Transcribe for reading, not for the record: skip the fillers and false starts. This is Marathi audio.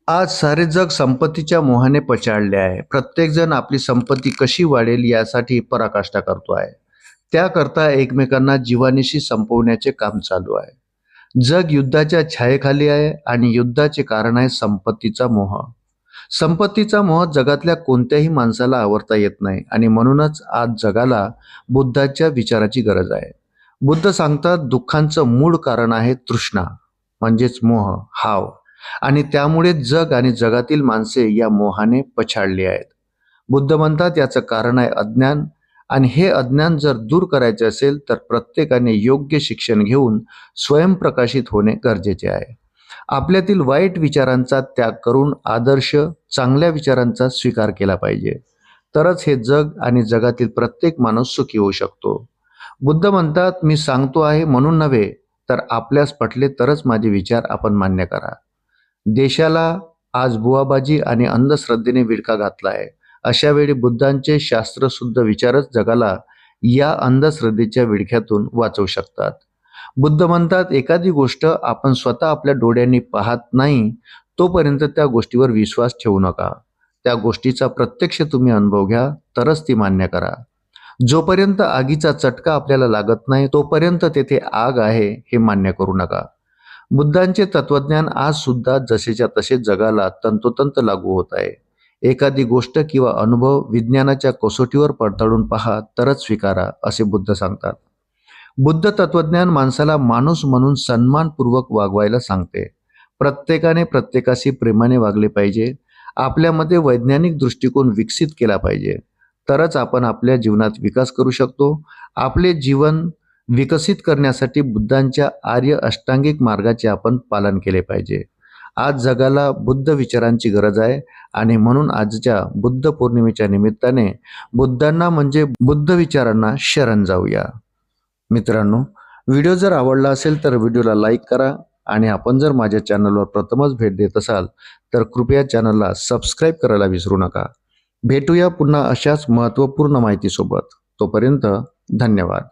आज सारे जग संपत्तीच्या मोहाने पछाडले आहे. प्रत्येक जण आपली संपत्ती कशी वाढेल यासाठी पराकाष्ठा करतो आहे. त्याकरता एकमेकांना जीवानिशी संपवण्याचे काम चालू आहे. जग युद्धाच्या छायेखाली आहे आणि युद्धाचे कारण आहे संपत्तीचा मोह. संपत्तीचा मोह जगातल्या कोणत्याही माणसाला आवरता येत नाही आणि म्हणूनच आज जगाला बुद्धाच्या विचाराची गरज आहे. बुद्ध सांगतात दुःखांचं मूळ कारण आहे तृष्णा म्हणजेच मोह, हाव. आणि त्यामुळे जग आणि जगातील माणसे या मोहाने पछाडली आहेत. बुद्ध म्हणतात याचं कारण आहे अज्ञान आणि हे अज्ञान जर दूर करायचे असेल तर प्रत्येकाने योग्य शिक्षण घेऊन स्वयंप्रकाशित होणे गरजेचे आहे. आपल्यातील वाईट विचारांचा त्याग करून आदर्श चांगल्या विचारांचा स्वीकार केला पाहिजे. तरच हे जग आणि जगातील प्रत्येक माणूस सुखी होऊ शकतो. बुद्ध म्हणतात मी सांगतो आहे म्हणून नव्हे तर आपल्यास पटले तरच माझे विचार आपण मान्य करा. देशाला आज बुवाबाजी आणि अंधश्रद्धेने विळखा घातला आहे. अशा वेळी बुद्धांचे शास्त्रशुद्ध विचारच जगाला या अंधश्रद्धेच्या विळख्यातून वाचवू शकतात. बुद्ध म्हणतात एखादी गोष्ट आपण स्वतः आपल्या डोळ्यांनी पाहत नाही तोपर्यंत त्या गोष्टीवर विश्वास ठेवू नका. त्या गोष्टीचा प्रत्यक्ष तुम्ही अनुभव घ्या तरच ती मान्य करा. जोपर्यंत आगीचा चटका आपल्याला लागत नाही तोपर्यंत तेथे आग आहे हे मान्य करू नका. बुद्धांचे तत्वज्ञान आज सुद्धा जसेच्या तसे जगाला तंतोतंत लागू होत आहे. एखादी गोष्ट किंवा अनुभव विज्ञानाच्या कसोटीवर पडताळून पहा तरच स्वीकारा असे बुद्ध सांगतात. बुद्ध तत्वज्ञान माणसाला माणूस म्हणून सन्मानपूर्वक वागवायला सांगते. प्रत्येकाने प्रत्येकाशी प्रेमाने वागले पाहिजे. आपल्यामध्ये वैज्ञानिक दृष्टिकोन विकसित केला पाहिजे. तरच आपण आपल्या जीवनात विकास करू शकतो. आपले जीवन विकसित करण्यासाठी बुद्धांच्या आर्य अष्टांगिक मार्गाचे आपण पालन केले पाहिजे. आज जगाला बुद्ध विचारांची गरज आहे आणि म्हणून आजच्या बुद्ध पौर्णिमेच्या निमित्ताने बुद्धांना म्हणजे बुद्ध विचारांना शरण जाऊया. मित्रांनो, व्हिडिओ जर आवडला असेल तर व्हिडिओला लाईक करा आणि आपण जर माझ्या चॅनलवर प्रथमच भेट देत असाल तर कृपया चॅनलला सबस्क्राईब करायला विसरू नका. भेटूया पुन्हा अशाच महत्त्वपूर्ण माहितीसोबत. तोपर्यंत धन्यवाद.